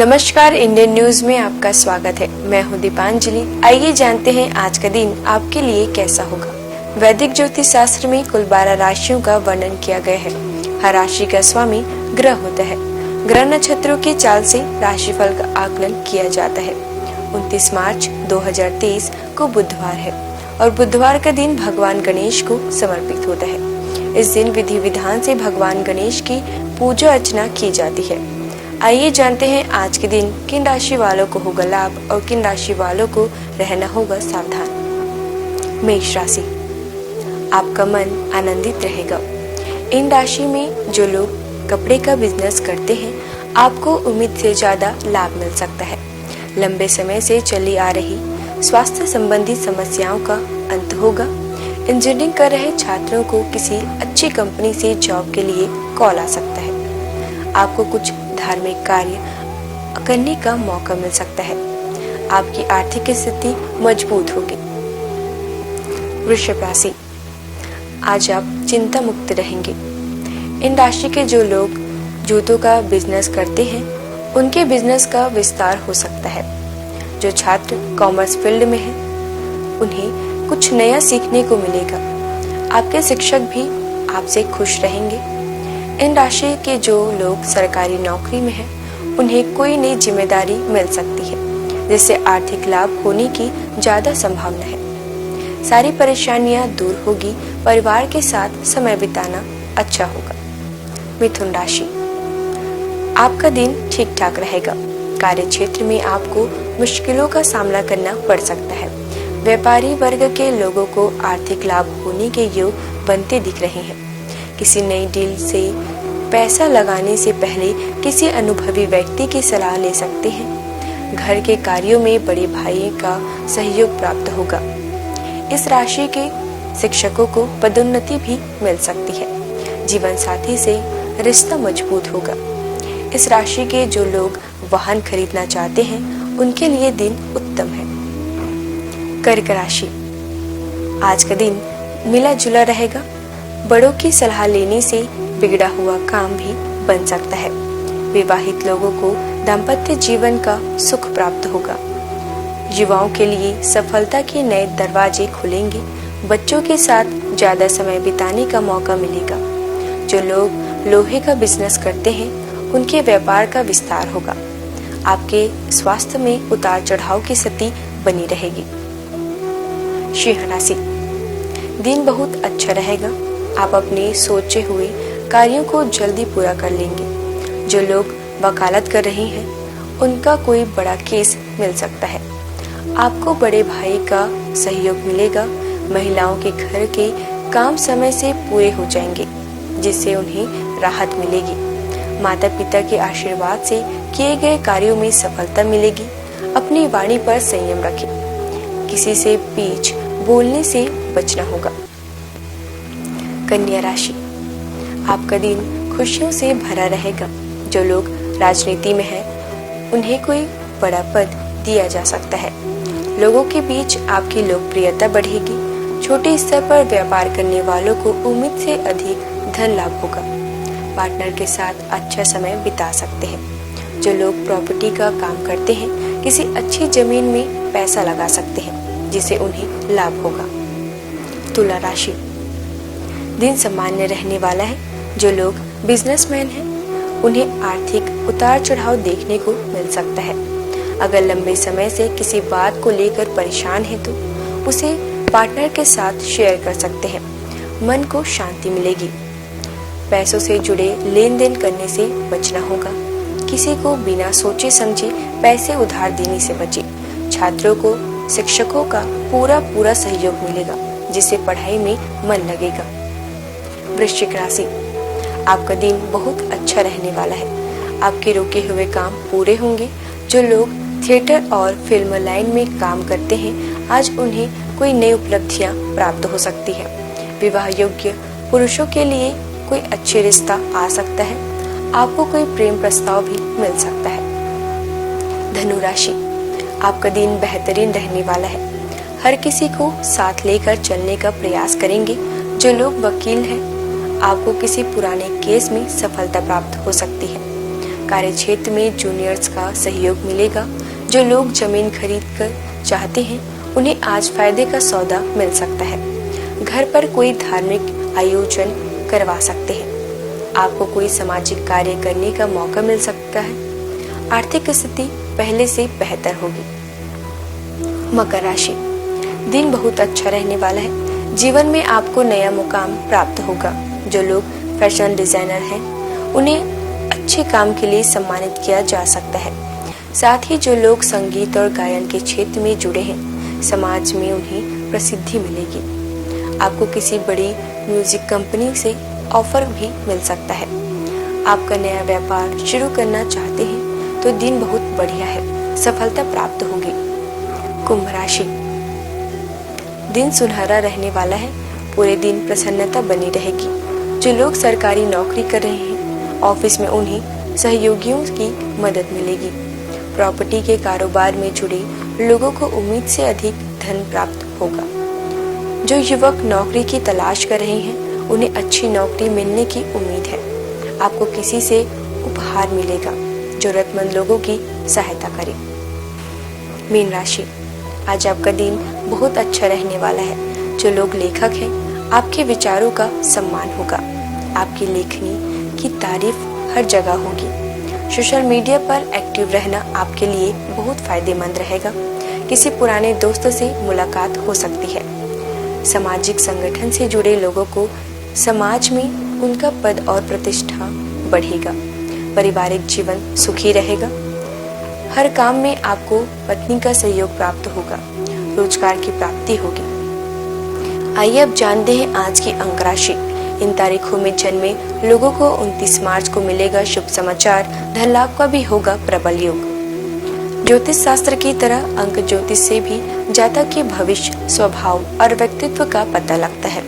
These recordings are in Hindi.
नमस्कार, इंडियन न्यूज में आपका स्वागत है। मैं हूं दीपांजलि। आइए जानते हैं आज का दिन आपके लिए कैसा होगा। वैदिक ज्योतिष शास्त्र में कुल 12 राशियों का वर्णन किया गया है। हर राशि का स्वामी ग्रह होता है। ग्रह नक्षत्रों की चाल से राशिफल का आकलन किया जाता है। 29 मार्च 2023 को बुधवार है और बुधवार का दिन भगवान गणेश को समर्पित होता है। इस दिन विधि विधान से भगवान गणेश की पूजा अर्चना की जाती है। आइए जानते हैं आज के दिन किन राशि वालों को होगा लाभ और किन राशि वालों को रहना होगा सावधान। मेष राशि, आपका मन आनंदित रहेगा। इन राशि में जो लोग कपड़े का बिजनेस करते हैं, आपको उम्मीद से ज्यादा लाभ मिल सकता है। लंबे समय से चली आ रही स्वास्थ्य संबंधी समस्याओं का अंत होगा। इंजीनियरिंग कर रहे छात्रों को किसी अच्छी कंपनी से जॉब के लिए कॉल आ सकता है। आपको कुछ धार्मिक कार्य करने का मौका मिल सकता है। आपकी आर्थिक स्थिति मजबूत होगी। वृषभ राशि, आज आप चिंता मुक्त रहेंगे। इन राशि के जो लोग जूतों का बिजनेस करते हैं, उनके बिजनेस का विस्तार हो सकता है। जो छात्र कॉमर्स फील्ड में हैं, उन्हें कुछ नया सीखने को मिलेगा। आपके शिक्षक भी आपसे खुश रहेंगे। इन राशि के जो लोग सरकारी नौकरी में हैं, उन्हें कोई नई जिम्मेदारी मिल सकती है, जिससे आर्थिक लाभ होने की ज्यादा संभावना है। सारी परेशानियां दूर होगी। परिवार के साथ समय बिताना अच्छा होगा। मिथुन राशि, आपका दिन ठीक ठाक रहेगा। कार्य क्षेत्र में आपको मुश्किलों का सामना करना पड़ सकता है। व्यापारी वर्ग के लोगों को आर्थिक लाभ होने के योग बनते दिख रहे हैं। किसी नई डील से पैसा लगाने से पहले किसी अनुभवी व्यक्ति की सलाह ले सकते हैं। घर के कार्यों में बड़े भाई का सहयोग प्राप्त होगा। इस राशि के शिक्षकों को पदोन्नति भी मिल सकती है। जीवन साथी से रिश्ता मजबूत होगा। इस राशि के जो लोग वाहन खरीदना चाहते हैं, उनके लिए दिन उत्तम है। कर्क राशि, आज का दिन मिला जुला रहेगा। बड़ों की सलाह लेने से बिगड़ा हुआ काम भी बन सकता है। विवाहित लोगों को दाम्पत्य जीवन का सुख प्राप्त होगा। युवाओं के लिए सफलता के नए दरवाजे खुलेंगे। बच्चों के साथ ज्यादा समय बिताने का मौका मिलेगा। जो लोग लोहे का बिजनेस करते हैं, उनके व्यापार का विस्तार होगा। आपके स्वास्थ्य में उतार चढ़ाव की स्थिति बनी रहेगी। सिंह राशि, दिन बहुत अच्छा रहेगा। आप अपने सोचे हुए कार्यों को जल्दी पूरा कर लेंगे। जो लोग वकालत कर रहे हैं, उनका कोई बड़ा केस मिल सकता है। आपको बड़े भाई का सहयोग मिलेगा। महिलाओं के घर के काम समय से पूरे हो जाएंगे, जिससे उन्हें राहत मिलेगी। माता पिता के आशीर्वाद से किए गए कार्यों में सफलता मिलेगी। अपनी वाणी पर संयम रखें। किसी से बीच बोलने से बचना होगा। कन्या राशि, आपका दिन खुशियों से भरा रहेगा। जो लोग राजनीति में हैं, उन्हें कोई बड़ा पद दिया जा सकता है। लोगों के बीच आपकी लोकप्रियता बढ़ेगी। छोटे स्तर पर व्यापार करने वालों को उम्मीद से अधिक धन लाभ होगा। पार्टनर के साथ अच्छा समय बिता सकते हैं। जो लोग प्रॉपर्टी का काम करते हैं, किसी अच्छी जमीन में पैसा लगा सकते हैं, जिससे उन्हें लाभ होगा। तुला राशि, दिन सामान्य रहने वाला है। जो लोग बिजनेसमैन हैं, उन्हें आर्थिक उतार चढ़ाव देखने को मिल सकता है। अगर लंबे समय से किसी बात को लेकर परेशान है, तो उसे पार्टनर के साथ शेयर कर सकते हैं। मन को शांति मिलेगी। पैसों से जुड़े लेन देन करने से बचना होगा। किसी को बिना सोचे समझे पैसे उधार देने से बचे। छात्रों को शिक्षकों का पूरा सहयोग मिलेगा, जिससे पढ़ाई में मन लगेगा। वृश्चिक राशि, आपका दिन बहुत अच्छा रहने वाला है। आपके रुके हुए काम पूरे होंगे। जो लोग थिएटर और फिल्म लाइन में काम करते हैं, आज उन्हें कोई नई उपलब्धियां प्राप्त हो सकती है। विवाह योग्य पुरुषों के लिए कोई अच्छे रिश्ता आ सकता है। आपको कोई प्रेम प्रस्ताव भी मिल सकता है। धनु राशि, आपका दिन बेहतरीन रहने वाला है। हर किसी को साथ लेकर चलने का प्रयास करेंगे। जो लोग वकील हैं, आपको किसी पुराने केस में सफलता प्राप्त हो सकती है। कार्य क्षेत्र में जूनियर्स का सहयोग मिलेगा। जो लोग जमीन खरीद कर चाहते हैं उन्हें आज फायदे का सौदा मिल सकता है। घर पर कोई धार्मिक आयोजन करवा सकते हैं। आपको कोई सामाजिक कार्य करने का मौका मिल सकता है। आर्थिक स्थिति पहले से बेहतर होगी। मकर राशि, दिन बहुत अच्छा रहने वाला है। जीवन में आपको नया मुकाम प्राप्त होगा। जो लोग फैशन डिजाइनर हैं उन्हें अच्छे काम के लिए सम्मानित किया जा सकता है। साथ ही जो लोग संगीत और गायन के क्षेत्र में जुड़े हैं समाज में उन्हें प्रसिद्धि मिलेगी। आपको किसी बड़ी म्यूजिक कंपनी से ऑफर भी मिल सकता है। आपका नया व्यापार शुरू करना चाहते हैं तो दिन बहुत बढ़िया है, सफलता प्राप्त होगी। कुंभ राशि, दिन सुनहरा रहने वाला है। पूरे दिन प्रसन्नता बनी रहेगी। जो लोग सरकारी नौकरी कर रहे हैं ऑफिस में उन्हें सहयोगियों की मदद मिलेगी। प्रॉपर्टी के कारोबार में जुड़े लोगों को उम्मीद से अधिक धन प्राप्त होगा। जो युवक नौकरी की तलाश कर रहे हैं उन्हें अच्छी नौकरी मिलने की उम्मीद है। आपको किसी से उपहार मिलेगा। जरूरतमंद लोगों की सहायता करें। मीन राशि, आज आपका दिन बहुत अच्छा रहने वाला है। जो लोग लेखक हैं आपके विचारों का सम्मान होगा। आपकी लेखनी की तारीफ हर जगह होगी। सोशल मीडिया पर एक्टिव रहना आपके लिए बहुत फायदेमंद रहेगा। किसी पुराने दोस्त से मुलाकात हो सकती है। सामाजिक संगठन से जुड़े लोगों को समाज में उनका पद और प्रतिष्ठा बढ़ेगा। पारिवारिक जीवन सुखी रहेगा। हर काम में आपको पत्नी का सहयोग प्राप्त होगा। रोजगार की प्राप्ति होगी। आइए अब जानते हैं आज की अंक राशि। इन तारीखों में जन्मे लोगों को 29 मार्च को मिलेगा शुभ समाचार। धन लाभ का भी होगा प्रबल योग। ज्योतिष शास्त्र की तरह अंक ज्योतिष से भी जातक के भविष्य, स्वभाव और व्यक्तित्व का पता लगता है।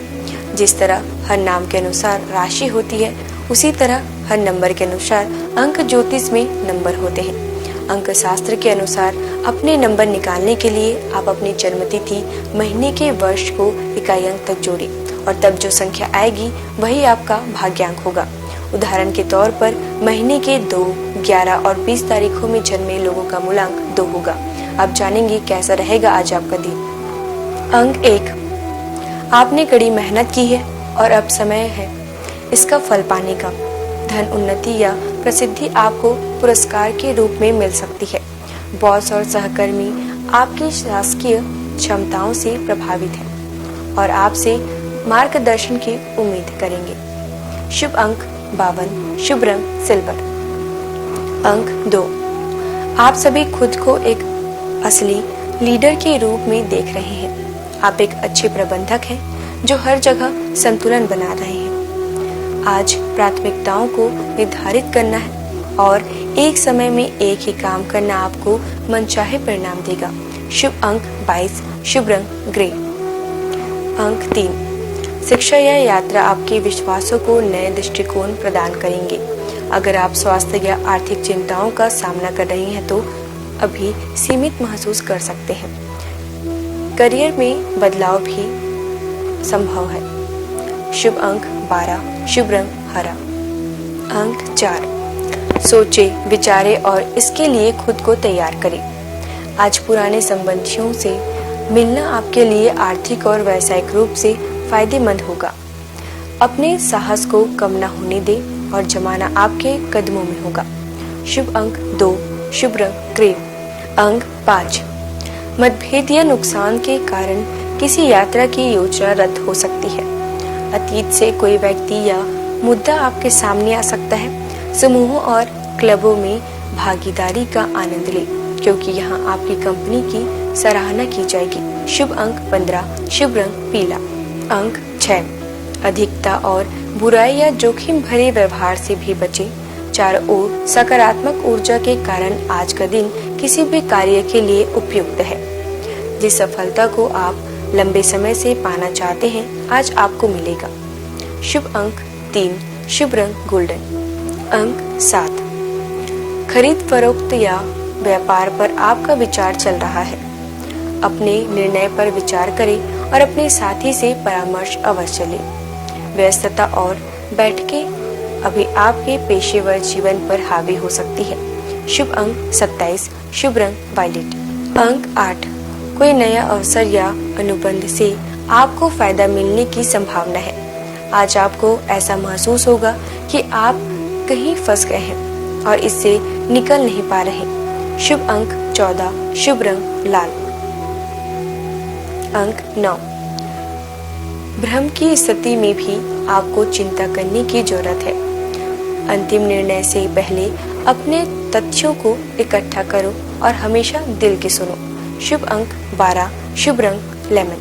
जिस तरह हर नाम के अनुसार राशि होती है उसी तरह हर नंबर के अनुसार अंक ज्योतिष में नंबर होते हैं। अंक शास्त्र के अनुसार अपने नंबर निकालने के लिए आप अपनी जन्मतिथि, महीने के वर्ष को इकाई अंक तक जोड़ें और तब जो संख्या आएगी वही आपका भाग्यांक होगा। उदाहरण के तौर पर महीने के 2, 11 और 20 तारीखों में जन्मे लोगों का मूलांक 2 होगा। अब जानेंगे कैसा रहेगा आज आपका दिन। अंक 1, आपने कड़ी मेहनत की है और अब समय है इसका फल पाने का। धन उन्नति या प्रसिद्धि आपको पुरस्कार के रूप में मिल सकती है। बॉस और सहकर्मी आपकी शासकीय क्षमताओं से प्रभावित हैं और आपसे मार्गदर्शन की उम्मीद करेंगे। शुभ अंक 52, शुभ रंग सिल्वर। अंक 2, आप सभी खुद को एक असली लीडर के रूप में देख रहे हैं। आप एक अच्छे प्रबंधक हैं जो हर जगह संतुलन बना रहे हैं। आज प्राथमिकताओं को निर्धारित करना है और एक समय में एक ही काम करना आपको मनचाहे परिणाम देगा। शुभ अंक 22, शुभ रंग ग्रे। अंक 3, शिक्षा या यात्रा आपके विश्वासों को नए दृष्टिकोण प्रदान करेंगे। अगर आप स्वास्थ्य या आर्थिक चिंताओं का सामना कर रही हैं तो अभी सीमित महसूस कर सकते हैं। करियर में बदलाव भी संभव है। शुभ अंक 12, शुभ रंग हरा। अंक 4, सोचे, विचारे और इसके लिए खुद को तैयार करें। आज पुराने संबंधियों से मिलना आपके लिए आर्थिक और व्यावसायिक रूप से फायदेमंद होगा। अपने साहस को कम न होने दें और जमाना आपके कदमों में होगा। शुभ अंक 2, शुभ रंग क्रीम। अंक 5, मतभेद या नुकसान के कारण किसी यात्रा की योजना रद्द हो सकती है। अतीत से कोई व्यक्ति या मुद्दा आपके सामने आ सकता है। समूहों और क्लबों में भागीदारी का आनंद लें क्योंकि यहाँ आपकी कंपनी की सराहना की जाएगी। शुभ अंक 15, शुभ रंग पीला। अंक 6, अधिकता और बुराई या जोखिम भरे व्यवहार से भी बचें। चारों ओर सकारात्मक ऊर्जा के कारण आज का दिन किसी भी कार्य के लिए उपयुक्त है। जिस सफलता को आप लंबे समय से पाना चाहते हैं आज आपको मिलेगा। शुभ अंक 3, शुभ रंग गोल्डन। अंक 7, खरीद फरोख्त या व्यापार पर आपका विचार चल रहा है। अपने निर्णय पर विचार करें और अपने साथी से परामर्श अवश्य लें। व्यस्तता और बैठकें अभी आपके पेशेवर जीवन पर हावी हो सकती है। शुभ अंक 27, शुभ रंग वायलेट। अंक 8, कोई नया अवसर या अनुबंध से आपको फायदा मिलने की संभावना है। आज आपको ऐसा महसूस होगा कि आप कहीं फंस गए हैं और इससे निकल नहीं पा रहे। शुभ अंक 14, शुभ रंग लाल। अंक 9, भ्रम की स्थिति में भी आपको चिंता करने की जरूरत है। अंतिम निर्णय से पहले अपने तथ्यों को इकट्ठा करो और हमेशा दिल की सुनो। शुभ अंक 12, शुभ रंग लेमन।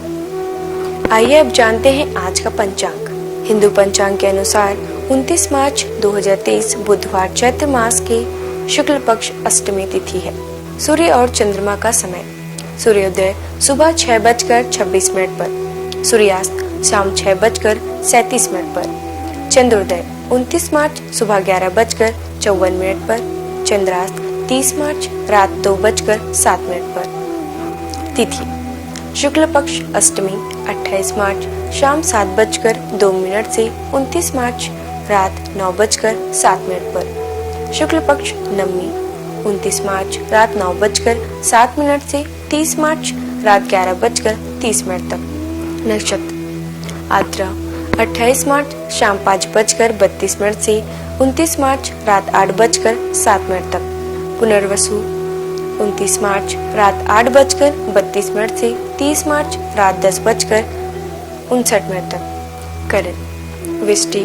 आइए अब जानते हैं आज का पंचांग। हिंदू पंचांग के अनुसार 29 मार्च 2023 बुधवार चैत्र मास के शुक्ल पक्ष अष्टमी तिथि है। सूर्य और चंद्रमा का समय, सूर्योदय सुबह 6:26 पर, सूर्यास्त शाम 6:37 पर, चंद्रोदय 29 मार्च सुबह 11:54 पर, चंद्रास्त 30 मार्च रात 2:07 पर। तिथि शुक्ल पक्ष अष्टमी 28 मार्च शाम 7:02 से 29 मार्च रात 9:07 पर। शुक्ल पक्ष नवमी 29 मार्च रात 9:07 से 30 मार्च रात 11:30 तक। नक्षत्र आद्रा 28 मार्च शाम 5:32 से 29 मार्च रात 8:07 तक। पुनर्वसु 29 मार्च रात 8:32 से 30 मार्च रात 10:59 तक। करण विष्टि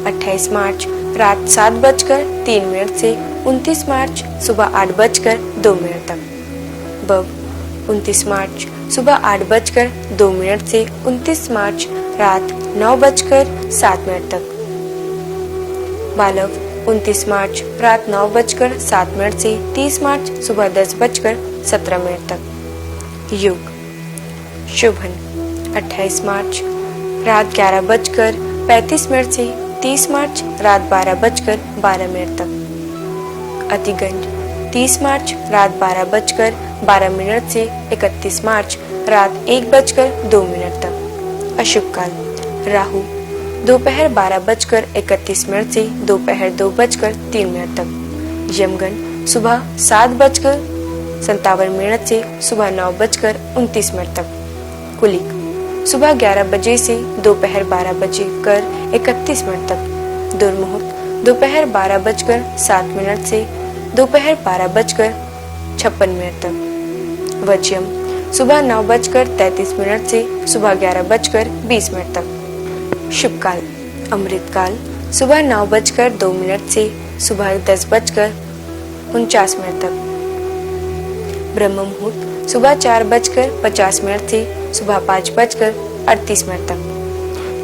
28 मार्च रात 7:03 से 29 मार्च सुबह 8:02 तक। बव 29 मार्च सुबह 8:02 से 29 मार्च रात 9:07 तक। बालव 29 मार्च रात 9:07 से 30 मार्च सुबह 10:17 तक। योग शुभन 28 मार्च रात 11:35 से 30 मार्च रात 12:12 तक। अतिगंड 30 मार्च रात 12:12 से 31 मार्च रात 1:02 तक। अशुभ काल राहु दोपहर 12:31 से दोपहर 2:03 तक। यमगन सुबह 7:57 से सुबह 9:29 तक। कुलिक सुबह 11 बजे से दोपहर 12:31 तक। दुर्मुहूर्त दोपहर 12:07 से दोपहर 12:56 तक। वज्यम सुबह 9:33 से सुबह 11:20 तक। शुभ काल अमृत काल सुबह 9:02 से सुबह 10:49 तक। ब्रह्म मुहूर्त सुबह 4:50 से सुबह 5:38 तक।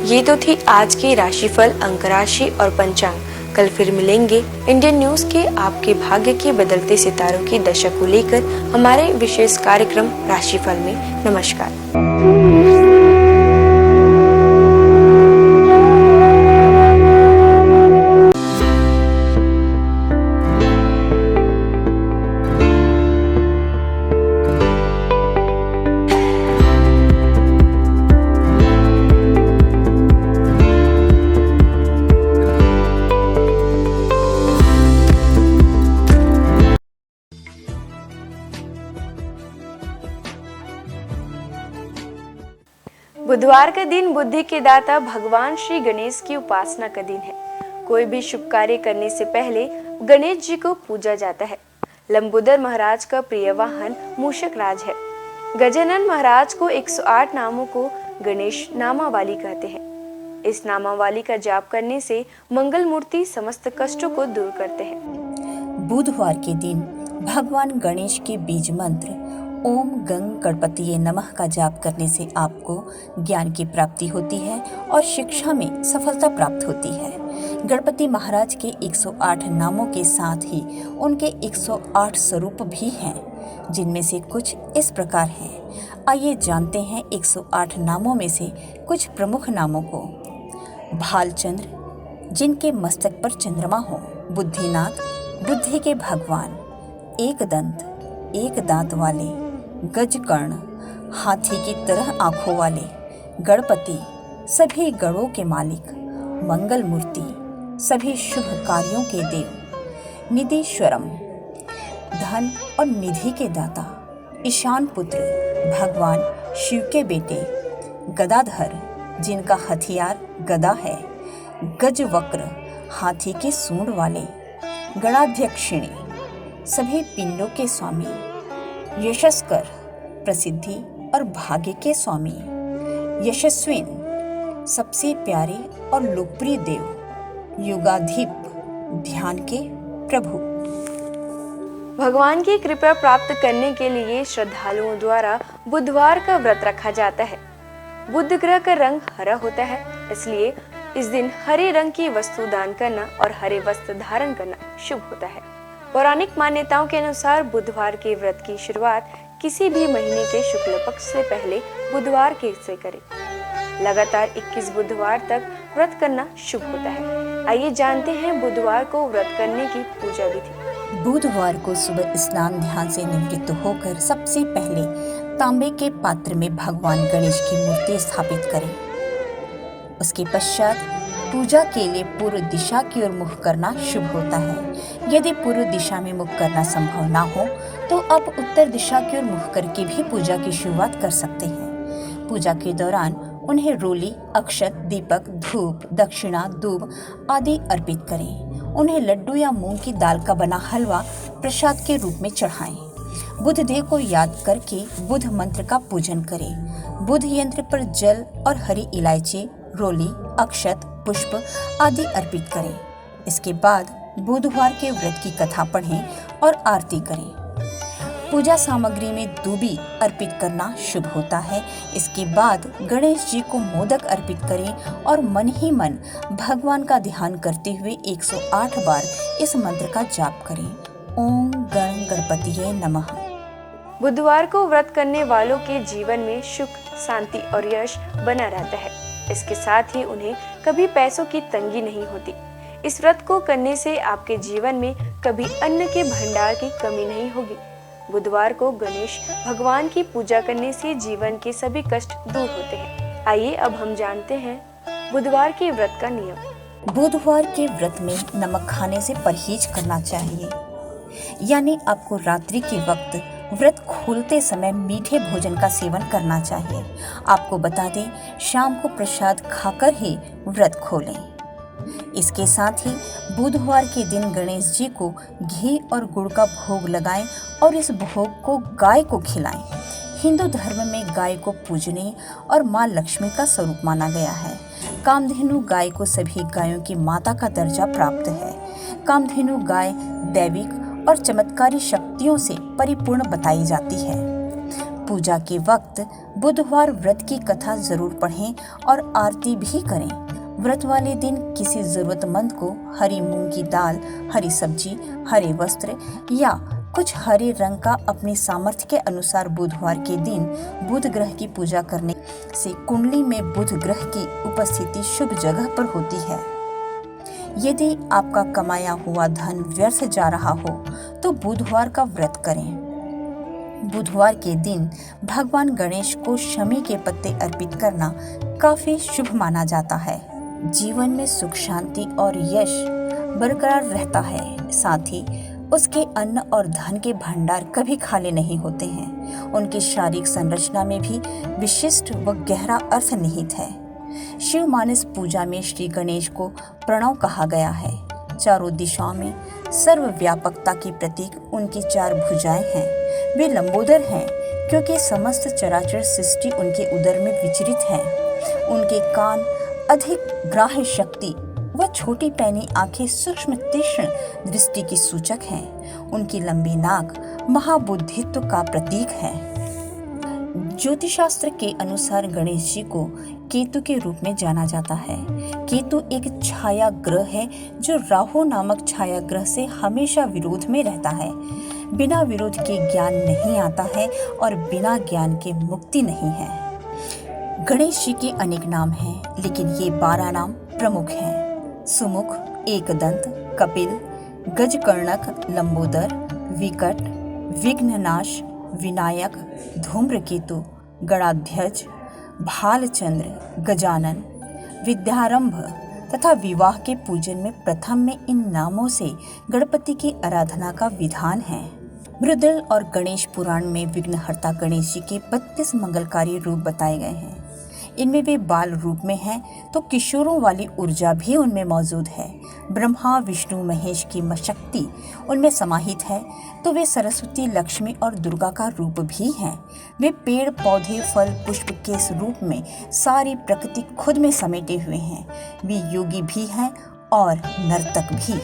ये तो थी आज की राशिफल, अंक राशि और पंचांग। कल फिर मिलेंगे इंडियन न्यूज के आपके भाग्य के बदलते सितारों की दशा को लेकर हमारे विशेष कार्यक्रम राशिफल में। नमस्कार। बुधवार का दिन बुद्धि के दाता भगवान श्री गणेश की उपासना का दिन है। कोई भी शुभ कार्य करने से पहले गणेश जी को पूजा जाता है। लंबोदर महाराज का प्रिय वाहन मूषक राज है। गजानन महाराज को 108 नामों को गणेश नामावली कहते हैं। इस नामावली का जाप करने से मंगल मूर्ति समस्त कष्टों को दूर करते हैं। बुधवार के दिन भगवान गणेश के बीज मंत्र ओम गंग गणपतिये नमः का जाप करने से आपको ज्ञान की प्राप्ति होती है और शिक्षा में सफलता प्राप्त होती है। गणपति महाराज के 108 नामों के साथ ही उनके 108 स्वरूप भी हैं, जिनमें से कुछ इस प्रकार हैं। आइए जानते हैं 108 नामों में से कुछ प्रमुख नामों को। भालचंद्र, जिनके मस्तक पर चंद्रमा हो। बुद्धिनाथ, बुद्धि के भगवान। एकदंत, एक दांत वाले। गजकर्ण, हाथी की तरह आंखों वाले। गणपति, सभी गणों के मालिक। मंगल मूर्ति, सभी शुभ कार्यों के देव, निधिश्वरम, धन और निधि के दाता, ईशान पुत्र, भगवान शिव के बेटे, गदाधर, जिनका हथियार गदा है, गजवक्र, हाथी के सूंड वाले, गणाध्यक्षिणी, सभी पिंडों के स्वामी, यशस्कर, प्रसिद्धि और भाग्य के स्वामी, यशस्विन, सबसे प्यारे और लोकप्रिय देव, युगाधिप, ध्यान के प्रभु। भगवान की कृपा प्राप्त करने के लिए श्रद्धालुओं द्वारा बुधवार का व्रत रखा जाता है। बुध ग्रह का रंग हरा होता है, इसलिए इस दिन हरे रंग की वस्तु दान करना और हरे वस्त्र धारण करना शुभ होता है। पौराणिक मान्यताओं के अनुसार बुधवार के व्रत की शुरुआत किसी भी महीने के शुक्ल पक्ष से पहले बुधवार के से करें। लगातार 21 बुधवार तक व्रत करना शुभ होता है। आइए जानते हैं बुधवार को व्रत करने की पूजा विधि। बुधवार को सुबह स्नान ध्यान से निवृत्त होकर सबसे पहले तांबे के पात्र में भगवान गणेश की मूर्ति स्थापित करें। उसके पश्चात पूजा के लिए पूर्व दिशा की ओर मुख करना शुभ होता है। यदि पूर्व दिशा में मुख करना संभव ना हो तो आप उत्तर दिशा की ओर मुख करके भी पूजा की शुरुआत कर सकते हैं। पूजा के दौरान उन्हें रोली, अक्षत, दीपक, धूप, दक्षिणा, दूब आदि अर्पित करें। उन्हें लड्डू या मूंग की दाल का बना हलवा प्रसाद के रूप में चढ़ाएं। बुध देव को याद करके बुध मंत्र का पूजन करें। बुध यंत्र पर जल और हरी इलायची, रोली, अक्षत, पुष्प आदि अर्पित करें। इसके बाद बुधवार के व्रत की कथा पढ़ें और आरती करें। पूजा सामग्री में दूबी अर्पित करना शुभ होता है। इसके बाद गणेश जी को मोदक अर्पित करें और मन ही मन भगवान का ध्यान करते हुए 108 बार इस मंत्र का जाप करें। ओम गण गणपतिये नमः। बुधवार को व्रत करने वालों के जीवन में सुख, शांति और यश बना रहता है। इसके साथ ही उन्हें कभी पैसों की तंगी नहीं होती। इस व्रत को करने से आपके जीवन में कभी अन्न के भंडार की कमी नहीं होगी। बुधवार को गणेश भगवान की पूजा करने से जीवन के सभी कष्ट दूर होते हैं। आइए अब हम जानते हैं बुधवार के व्रत का नियम। बुधवार के व्रत में नमक खाने से परहेज करना चाहिए, यानी आपको रात्रि के वक्त व्रत खोलते समय मीठे भोजन का सेवन करना चाहिए। आपको बता दें, शाम को प्रसाद खाकर ही व्रत खोलें। इसके साथ ही बुधवार के दिन गणेश जी को घी और गुड़ का भोग लगाएं और इस भोग को गाय को खिलाएं। हिंदू धर्म में गाय को पूजनीय और मां लक्ष्मी का स्वरूप माना गया है। कामधेनु गाय को सभी गायों की माता का दर्जा प्राप्त है। कामधेनु गाय दैविक और चमत्कारी शक्तियों से परिपूर्ण बताई जाती है। पूजा के वक्त बुधवार व्रत की कथा जरूर पढ़ें और आरती भी करें। व्रत वाले दिन किसी जरूरतमंद को हरी मूंग की दाल, हरी सब्जी, हरे वस्त्र या कुछ हरे रंग का अपनी सामर्थ्य के अनुसार बुधवार के दिन बुध ग्रह की पूजा करने से कुंडली में बुध ग्रह की उपस्थिति शुभ जगह पर होती है। यदि आपका कमाया हुआ धन व्यर्थ जा रहा हो तो बुधवार का व्रत करें। बुधवार के दिन भगवान गणेश को शमी के पत्ते अर्पित करना काफी शुभ माना जाता है। जीवन में सुख, शांति और यश बरकरार रहता है। साथ ही उसके अन्न और धन के भंडार कभी खाली नहीं होते हैं। उनकी शारीरिक संरचना में भी विशिष्ट व गहरा अर्थ निहित है। शिव मानस पूजा में श्री गणेश को प्रणव कहा गया है। चारों दिशाओं में सर्वव्यापकता की प्रतीक उनकी 4 भुजाएं हैं। वे लंबोदर हैं क्योंकि समस्त चराचर सृष्टि उनके उदर में विचरित है। उनके कान अधिक ग्राह्य शक्ति व छोटी पैनी आंखें सूक्ष्म तीक्ष्ण दृष्टि की सूचक हैं। उनकी लंबी नाक महाबुद्धित्व का प्रतीक है। ज्योतिषशास्त्र के अनुसार गणेश जी को केतु के रूप में जाना जाता है। केतु एक छाया ग्रह है जो राहु नामक छाया ग्रह से हमेशा विरोध में रहता है। बिना विरोध के ज्ञान नहीं आता है और बिना ज्ञान के मुक्ति नहीं है। गणेश जी के अनेक नाम हैं, लेकिन ये 12 नाम प्रमुख हैं। सुमुख, एकदंत, कपिल, गजकर्णक, लंबोदर, विकट, विघ्ननाश, विनायक, धूम्रकेतु, गणाध्यक्ष, भालचंद्र, गजानन, विद्यारंभ, तथा विवाह के पूजन में प्रथम में इन नामों से गणपति की आराधना का विधान है। मृदल और गणेश पुराण में विघ्नहर्ता गणेश जी के 32 मंगलकारी रूप बताए गए हैं। इनमें वे बाल रूप में हैं तो किशोरों वाली ऊर्जा भी उनमें मौजूद है। ब्रह्मा विष्णु महेश की शक्ति उनमें समाहित है तो वे सरस्वती लक्ष्मी और दुर्गा का रूप भी हैं। वे पेड़ पौधे फल पुष्प के रूप में सारी प्रकृति खुद में समेटे हुए हैं। वे योगी भी हैं और नर्तक भी।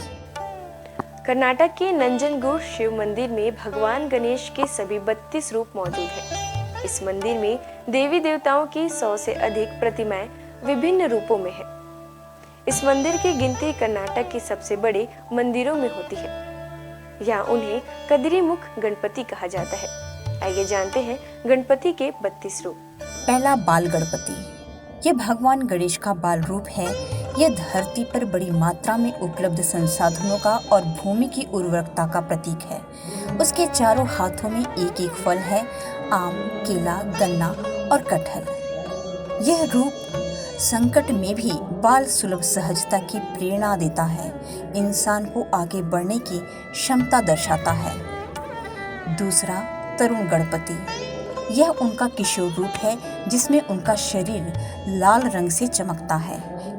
कर्नाटक के नंजनगुड शिव मंदिर में भगवान गणेश के सभी 32 रूप मौजूद हैं। इस मंदिर में देवी देवताओं की 100 से अधिक प्रतिमाएं विभिन्न रूपों में है। इस मंदिर की गिनती कर्नाटक के सबसे बड़े मंदिरों में होती है। यहाँ उन्हें कदरीमुख गणपति कहा जाता है। आइए जानते हैं गणपति के 32 रूप। पहला बाल गणपति। यह भगवान गणेश का बाल रूप है। यह धरती पर बड़ी मात्रा में उपलब्ध संसाधनों का और भूमि की उर्वरकता का प्रतीक है। उसके चारों हाथों में एक एक फल है, आम, केला, गन्ना और कटहल। यह रूप संकट में भी बाल सुलभ सहजता की प्रेरणा देता है, इंसान को आगे बढ़ने की क्षमता दर्शाता है। दूसरा, तरुण गणपति। यह उनका किशोर रूप है जिसमें उनका शरीर लाल रंग से चमकता है।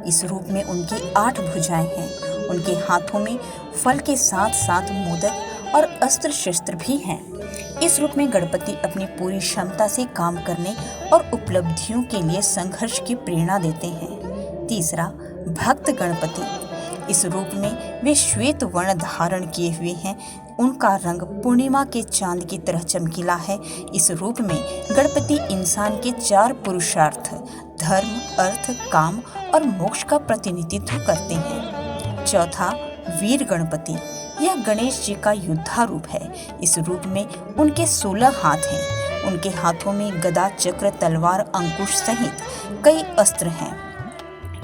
इस रूप में उनकी 8 भुजाएं हैं। उनके हाथों में फल के साथ साथ मोदक और अस्त्र शस्त्र भी हैं। इस रूप में गणपति अपनी पूरी क्षमता से काम करने और उपलब्धियों के लिए संघर्ष की प्रेरणा देते हैं। तीसरा, भक्त गणपति। इस रूप में वे श्वेत वर्ण धारण किए हुए हैं। उनका रंग पूर्णिमा के चांद की तरह चमकीला है। इस रूप में गणपति इंसान के 4 पुरुषार्थ धर्म, अर्थ, काम और मोक्ष का प्रतिनिधित्व करते हैं। चौथा, वीर गणपति। यह गणेश जी का योद्धा रूप है। इस रूप में उनके 16 हाथ हैं। उनके हाथों में गदा, चक्र, तलवार, अंकुश सहित कई अस्त्र हैं।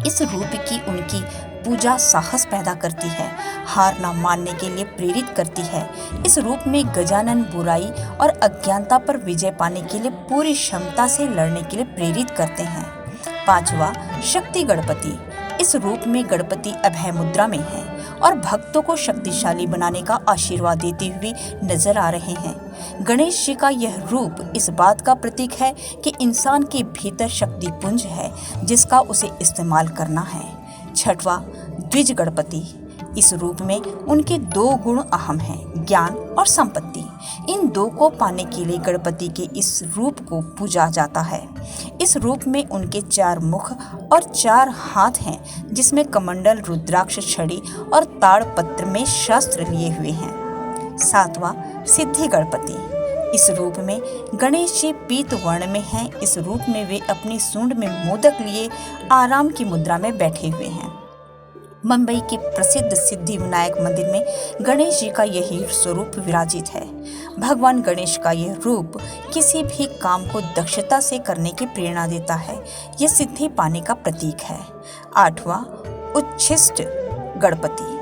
इस रूप की उनकी पूजा साहस पैदा करती है, हार न मानने के लिए प्रेरित करती है। इस रूप में गजानन बुराई और अज्ञानता पर विजय पाने के लिए पूरी क्षमता से लड़ने के लिए प्रेरित करते हैं। पांचवा, शक्ति गणपति। इस रूप में गणपति अभय मुद्रा में है और भक्तों को शक्तिशाली बनाने का आशीर्वाद देते हुए नजर आ रहे हैं। गणेश जी का यह रूप इस बात का प्रतीक है कि इंसान के भीतर शक्ति पुंज है जिसका उसे इस्तेमाल करना है। छठवां, द्विज गणपति। इस रूप में उनके 2 गुण अहम हैं, ज्ञान और संपत्ति। इन 2 को पाने के लिए गणपति के इस रूप को पूजा जाता है। इस रूप में उनके 4 मुख और 4 हाथ हैं जिसमें कमंडल, रुद्राक्ष, छड़ी और ताड़पत्र में शस्त्र लिए हुए हैं। सातवां, सिद्धि गणपति। इस रूप में गणेश जी पीत वर्ण में हैं। इस रूप में वे अपनी सूंड में मोदक लिए आराम की मुद्रा में बैठे हुए हैं। मुंबई के प्रसिद्ध सिद्धि विनायक मंदिर में गणेश जी का यही स्वरूप विराजित है। भगवान गणेश का यह रूप किसी भी काम को दक्षता से करने की प्रेरणा देता है। यह सिद्धि पाने का प्रतीक है। आठवां, उच्छिष्ट गणपति।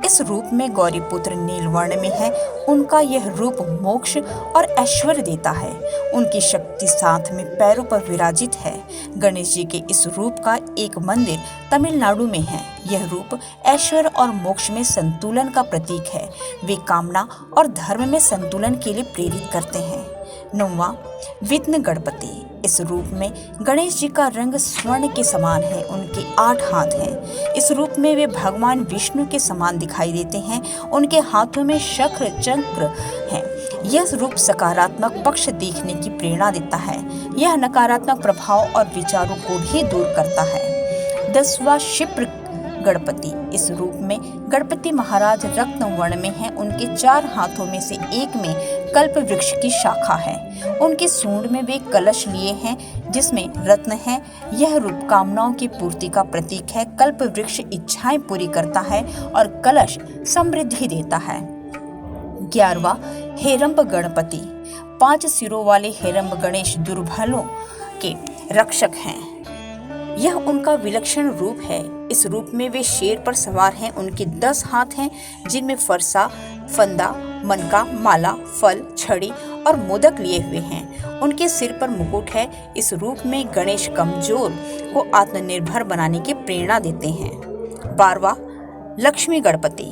इस रूप में गौरीपुत्र नीलवर्ण में है। उनका यह रूप मोक्ष और ऐश्वर्य देता है। उनकी शक्ति साथ में पैरों पर विराजित है। गणेश जी के इस रूप का एक मंदिर तमिलनाडु में है। यह रूप ऐश्वर्य और मोक्ष में संतुलन का प्रतीक है। वे कामना और धर्म में संतुलन के लिए प्रेरित करते हैं। 9वां, विघ्न गणपति। इस रूप में गणेश जी का रंग स्वर्ण के समान है। उनके 8 हाथ हैं। इस रूप में वे भगवान विष्णु के समान दिखाई देते हैं। उनके हाथों में शक्र चक्र है। यह रूप सकारात्मक पक्ष देखने की प्रेरणा देता है। यह नकारात्मक प्रभाव और विचारों को भी दूर करता है। 10वां, क्षिप्र गणपति। इस रूप में गणपति महाराज रत्न वर्ण में हैं। उनके 4 हाथों में से एक में कल्प वृक्ष की शाखा है। उनकी सूंड में वे कलश लिए हैं जिसमें रत्न है। यह रूप कामनाओं की पूर्ति का प्रतीक है। कल्प वृक्ष इच्छाएं पूरी करता है और कलश समृद्धि देता है। 11वां, हेरंब गणपति। 5 सिरों वाले हेरंब गणेश दुर्बलों के रक्षक हैं। यह उनका विलक्षण रूप है। इस रूप में वे शेर पर सवार हैं। उनके 10 हाथ हैं जिनमें फरसा, फंदा, मनका, माला, फल, छड़ी और मोदक लिए हुए हैं। उनके सिर पर मुकुट है। इस रूप में गणेश कमजोर को आत्मनिर्भर बनाने की प्रेरणा देते हैं। 12वां लक्ष्मी गणपति।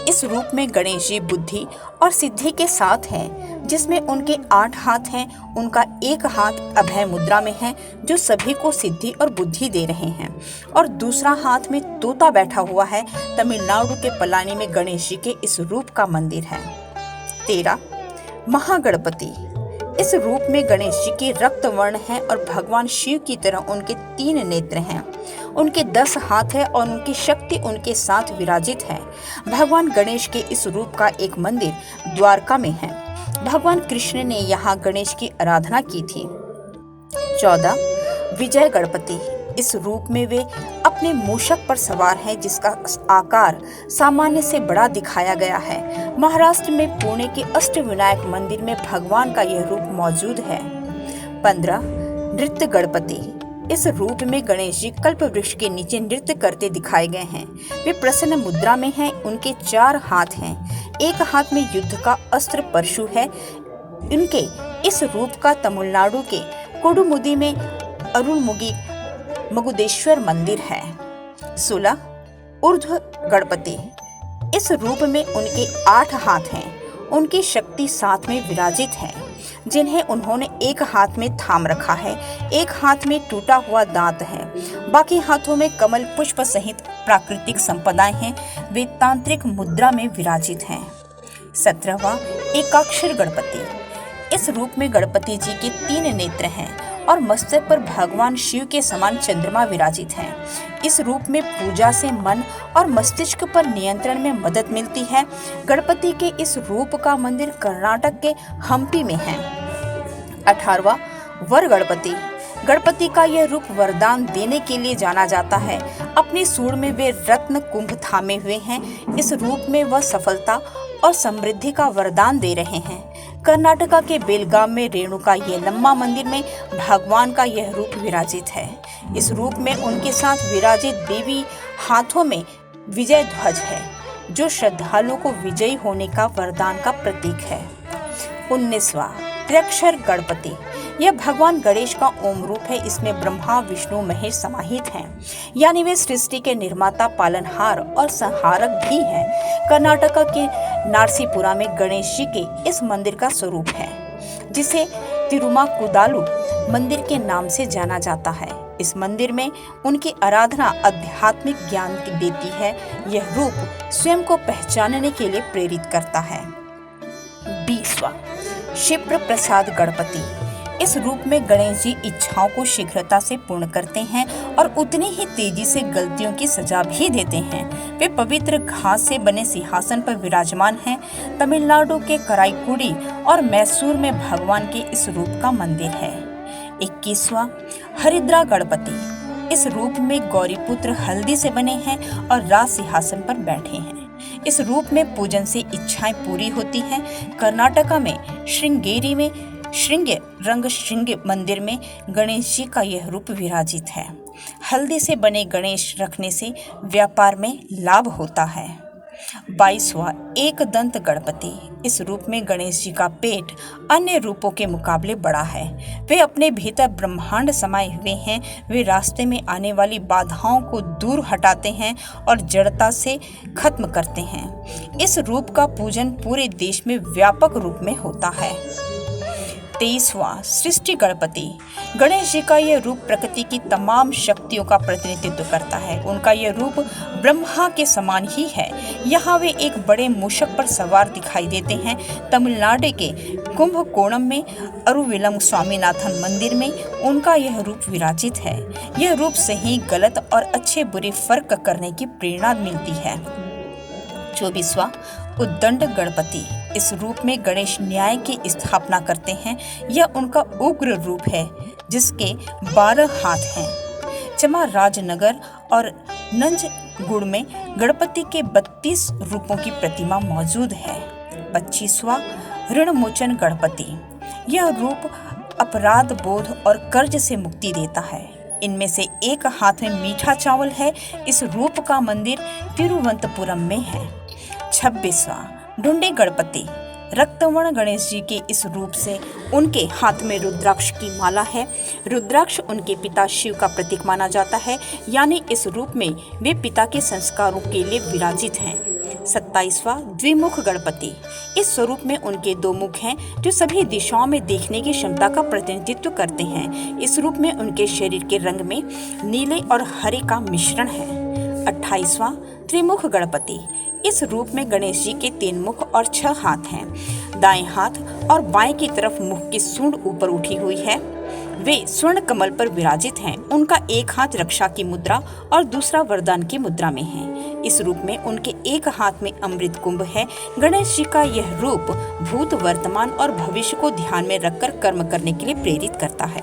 इस रूप में गणेश जी बुद्धि और सिद्धि के साथ हैं, जिसमें उनके 8 हाथ हैं। उनका एक हाथ अभय मुद्रा में है, जो सभी को सिद्धि और बुद्धि दे रहे हैं, और दूसरा हाथ में तोता बैठा हुआ है। तमिलनाडु के पलानी में गणेश जी के इस रूप का मंदिर है। 13 महागणपति। इस रूप में गणेश जी के रक्त वर्ण है और भगवान शिव की तरह उनके 3 नेत्र हैं। उनके 10 हाथ है और उनकी शक्ति उनके साथ विराजित है। भगवान गणेश के इस रूप का एक मंदिर द्वारका में है। भगवान कृष्ण ने यहाँ गणेश की आराधना की थी। 14 विजय गणपति। इस रूप में वे अपने मूषक पर सवार हैं, जिसका आकार सामान्य से बड़ा दिखाया गया है। महाराष्ट्र में पुणे के अष्टविनायक मंदिर में भगवान का यह रूप मौजूद है। 15 नृत्य गणपति। इस रूप में गणेश जी कल्प वृक्ष के नीचे नृत्य करते दिखाए गए हैं। वे प्रसन्न मुद्रा में हैं। उनके 4 हाथ हैं। एक हाथ में युद्ध का अस्त्र परशु है। उनके इस रूप का तमिलनाडु के कोडुमुदी में अरुणमुगी मगुदेश्वर मंदिर है। 16 ऊर्ध्व गणपति। इस रूप में उनके 8 हाथ हैं। उनकी शक्ति साथ में विराजित है, जिन्हें उन्होंने एक हाथ में थाम रखा है। एक हाथ में टूटा हुआ दांत है, बाकी हाथों में कमल पुष्प सहित प्राकृतिक संपदाएं हैं। वे तांत्रिक मुद्रा में विराजित हैं। 17वां एकाक्षर गणपति। इस रूप में गणपति जी के 3 नेत्र हैं और मस्तक पर भगवान शिव के समान चंद्रमा विराजित है। इस रूप में पूजा से मन और मस्तिष्क पर नियंत्रण में मदद मिलती है। गणपति के इस रूप का मंदिर कर्नाटक के हम्पी में है। 18वां वर गणपति। गणपति का यह रूप वरदान देने के लिए जाना जाता है। अपनी सूंड में वे रत्न कुंभ थामे हुए हैं। इस रूप में वह सफलता और समृद्धि का वरदान दे रहे हैं। कर्नाटका के बेलगाम में रेणुका येलम्मा मंदिर में भगवान का यह रूप विराजित है। इस रूप में उनके साथ विराजित देवी हाथों में विजय ध्वज है, जो श्रद्धालुओं को विजयी होने का वरदान का प्रतीक है। 19वां त्र्यक्षर गणपति। यह भगवान गणेश का ओम रूप है। इसमें ब्रह्मा विष्णु महेश समाहित हैं, यानी वे सृष्टि के निर्माता, पालनहार और संहारक भी हैं। कर्नाटका के नारसीपुरा में गणेश जी के इस मंदिर का स्वरूप है, जिसे तिरुमाकुदालु मंदिर के नाम से जाना जाता है। इस मंदिर में उनकी आराधना आध्यात्मिक ज्ञान देती है। यह रूप स्वयं को पहचानने के लिए प्रेरित करता है। 20वां क्षिप्र प्रसाद गणपति। इस रूप में गणेश जी इच्छाओं को शीघ्रता से पूर्ण करते हैं और उतनी ही तेजी से गलतियों की सजा भी देते हैं। वे पवित्र घास से बने सिंहासन पर विराजमान हैं। तमिलनाडु के कराईकुड़ी और मैसूर में भगवान के इस रूप का मंदिर है। 21वां हरिद्रा गणपति। इस रूप में गौरीपुत्र हल्दी से बने हैं और राज सिंहासन पर बैठे हैं। इस रूप में पूजन से इच्छाएं पूरी होती हैं। कर्नाटका में श्रृंगेरी में श्रृंग मंदिर में गणेश जी का यह रूप विराजित है। हल्दी से बने गणेश रखने से व्यापार में लाभ होता है। 22वां एक दंत गणपति। इस रूप में गणेश जी का पेट अन्य रूपों के मुकाबले बड़ा है। वे अपने भीतर ब्रह्मांड समाये हुए हैं। वे रास्ते में आने वाली बाधाओं को दूर हटाते हैं और जड़ता से खत्म करते हैं। इस रूप का पूजन पूरे देश में व्यापक रूप में होता है। 23वां सृष्टि गणपति। गणेश जी का यह रूप प्रकृति की तमाम शक्तियों का प्रतिनिधित्व करता है। उनका यह रूप ब्रह्मा के समान ही है। यहाँ वे एक बड़े मूषक पर सवार दिखाई देते हैं। तमिलनाडु के कुंभकोणम में अरुविलम स्वामीनाथन मंदिर में उनका यह रूप विराजित है। यह रूप सही गलत और अच्छे बुरे फर्क करने की प्रेरणा मिलती है। 24वां उद्दंड गणपति। इस रूप में गणेश न्याय की स्थापना करते हैं। यह उनका उग्र रूप है, जिसके 12 हाथ हैं। चामराजनगर और नंजगुड़ में गणपति के 32 रूपों की प्रतिमा मौजूद है। 25वां ऋणमोचन गणपति। यह रूप अपराध बोध और कर्ज से मुक्ति देता है। इनमें से एक हाथ में मीठा चावल है। इस रूप का मंदिर तिरुवनंतपुरम में है। 26वां ढूंढे गणपति। रक्तवर्ण गणेश जी के इस रूप से उनके हाथ में रुद्राक्ष की माला है। रुद्राक्ष उनके पिता शिव का प्रतीक माना जाता है, यानी इस रूप में वे पिता के संस्कारों के लिए विराजित हैं। 27वां द्विमुख गणपति। इस स्वरूप में उनके 2 मुख हैं जो सभी दिशाओं में देखने की क्षमता का प्रतिनिधित्व करते हैं। इस रूप में उनके शरीर के रंग में नीले और हरे का मिश्रण है। 28वां त्रिमुख गणपति। इस रूप में गणेश जी के 3 मुख और 6 हाथ हैं। दाएं हाथ और बाएं की तरफ मुख की सूंड ऊपर उठी हुई है। वे स्वर्ण कमल पर विराजित हैं। उनका एक हाथ रक्षा की मुद्रा और दूसरा वरदान की मुद्रा में है। इस रूप में उनके एक हाथ में अमृत कुंभ है। गणेश जी का यह रूप भूत, वर्तमान और भविष्य को ध्यान में रखकर कर्म करने के लिए प्रेरित करता है।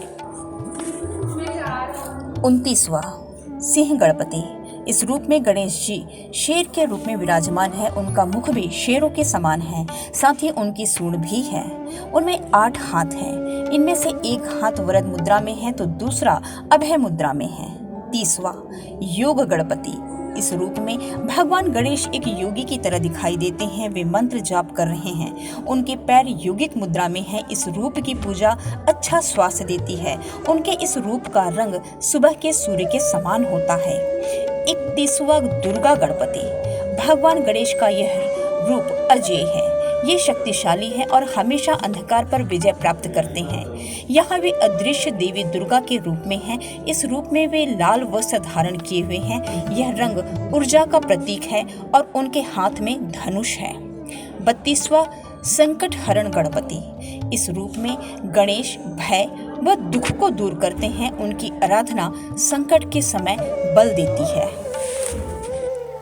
29वां सिंह गणपति। इस रूप में गणेश जी शेर के रूप में विराजमान है। उनका मुख भी शेरों के समान है, साथ ही उनकी सूंड भी है। उनमें 8 हाथ हैं। इनमें से एक हाथ वरद मुद्रा में है तो दूसरा अभय मुद्रा में है। 30वां योग गणपति। इस रूप में भगवान गणेश एक योगी की तरह दिखाई देते हैं। वे मंत्र जाप कर रहे हैं। उनके पैर योगिक मुद्रा में हैं। इस रूप की पूजा अच्छा स्वास्थ्य देती है। उनके इस रूप का रंग सुबह के सूर्य के समान होता है। 31वां दुर्गा गणपति। भगवान गणेश का यह रूप अजेय है। ये शक्तिशाली है और हमेशा अंधकार पर विजय प्राप्त करते हैं। यहाँ वे अदृश्य देवी दुर्गा के रूप में हैं। इस रूप में वे लाल वस्त्र धारण किए हुए हैं। यह रंग ऊर्जा का प्रतीक है और उनके हाथ में धनुष है। 32वां संकट हरण गणपति। इस रूप में गणेश भय व दुख को दूर करते हैं। उनकी आराधना संकट के समय बल देती है।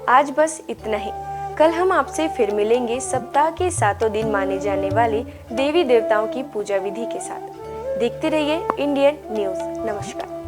आज बस इतना ही। कल हम आपसे फिर मिलेंगे सप्ताह के 7 दिन माने जाने वाले देवी देवताओं की पूजा विधि के साथ। देखते रहिए इंडियन न्यूज़। नमस्कार।